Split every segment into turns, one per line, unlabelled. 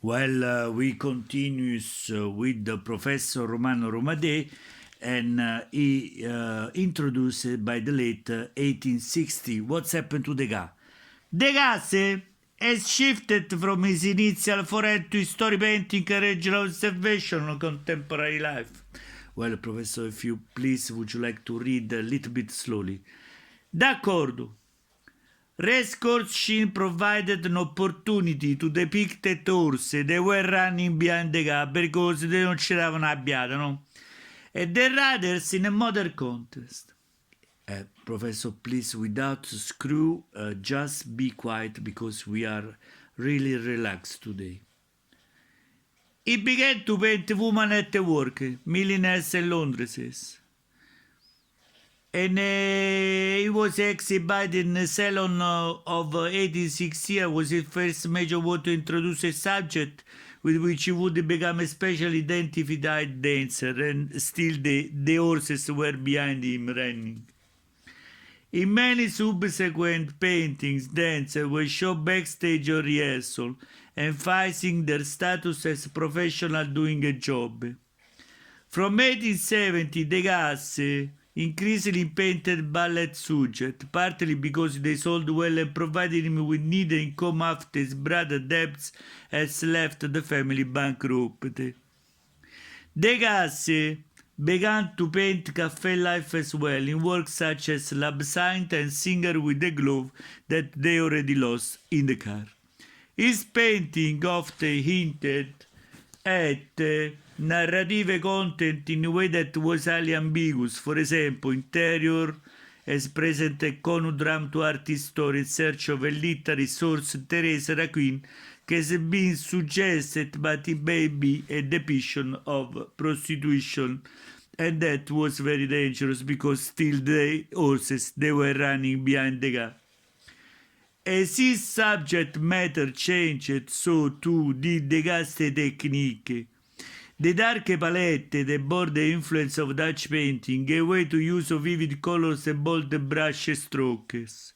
Well, we continue with the Professor Romano Romade, and he introduced by the late 1860. What's happened to Degas? Degas has shifted from his initial foray to story painting and regional observation on contemporary life. Well, Professor, if you please, would you like to read a little bit slowly? D'accordo. Race course provided an opportunity to depict the horse they were running behind the car because they non c'eravano abbiate, no? And the riders in a modern contest. Professor, please, without screw, just be quiet because we are really relaxed today. He began to paint women at work, millionaires and laundresses. And he was exhibited in the salon of 1860. Was his first major work to introduce a subject with which he would become a specially identified dancer, and still the horses were behind him running. In many subsequent paintings, dancers were shown backstage or rehearsal, emphasizing their status as professionals doing a job. From 1870, Degas increasingly painted ballet subjects, partly because they sold well and provided him with neither income after his brother debts has left the family bankrupt. Degas began to paint cafe life as well, in works such as L'Absinthe and Singer with the Glove that they already lost in the car. His painting often hinted at narrative content in a way that was highly ambiguous. For example, Interior has present a conundrum to art history in search of a literary source, Teresa Raquin, has been suggested but it may be a depiction of prostitution, and that was very dangerous because still the horses they were running behind the car. As his subject matter changed, so too did Degas' technique. The dark palette that bore the influence of Dutch painting gave way to use of vivid colors and bold brush strokes.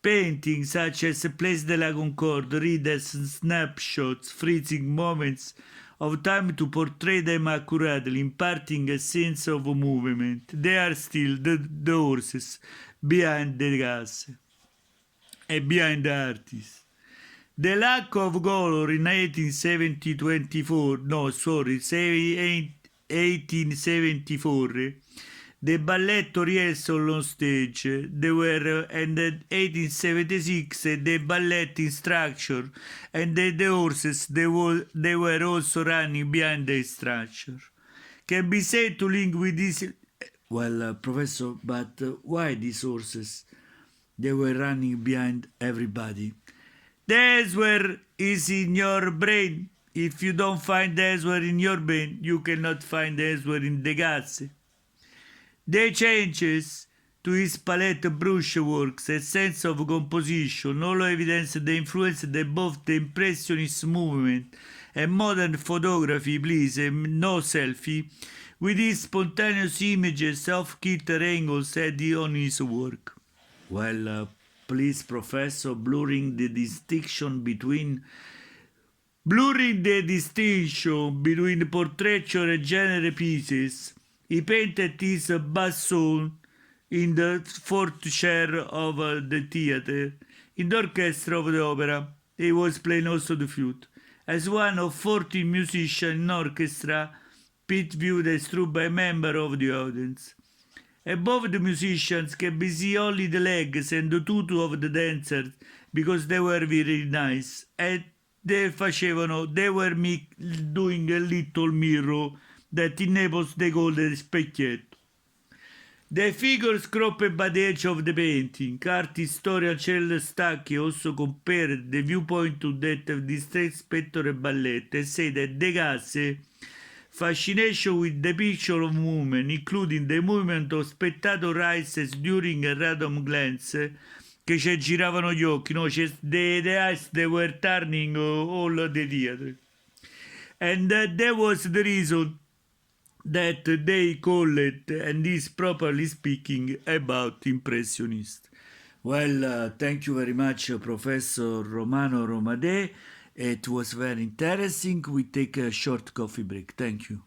Paintings such as Place de la Concorde read as snapshots, freezing moments of time to portray them accurately, imparting a sense of movement. They are still the horses behind the gas and behind the artist. The lack of color in 1874, the ballet rehearsal on stage, they were, and in 1876, the ballet instructor, and the horses, they were also running behind the instructor. Can be said to link with this. Well, Professor, but why these horses? They were running behind everybody. The answer is in your brain. If you don't find the answer in your brain, you cannot find the answer in Degas. The changes to his palette brushworks and sense of composition all evidence the influence that both the Impressionist movement and modern photography, please, and no selfie, with his spontaneous images of kilter angles had on his work. Well, please, Professor, blurring the distinction between portraiture and genre pieces. He painted his bassoon in the fourth chair of the theater, in the orchestra of the opera. He was playing also the flute. As one of 14 musicians in orchestra, Pitt viewed as true by a member of the audience. Above the musicians can be seen only the legs and the tutu of the dancers because they were very nice. And they were doing a little mirror that in Naples they called a specchietto. The figures cropped by the edge of the painting. Art historian Cel Stacchi also compared the viewpoint to that of the Street Spectre Ballet and said that Degas' fascination with the picture of movement, including the movement of spectator eyes during a random glance, che ci giravano gli occhi, no? The eyes they were turning all the theater. And that was the reason that they call it, and is properly speaking, about Impressionist. Well, thank you very much, Professor Romano Romade. It was very interesting. We take a short coffee break. Thank you.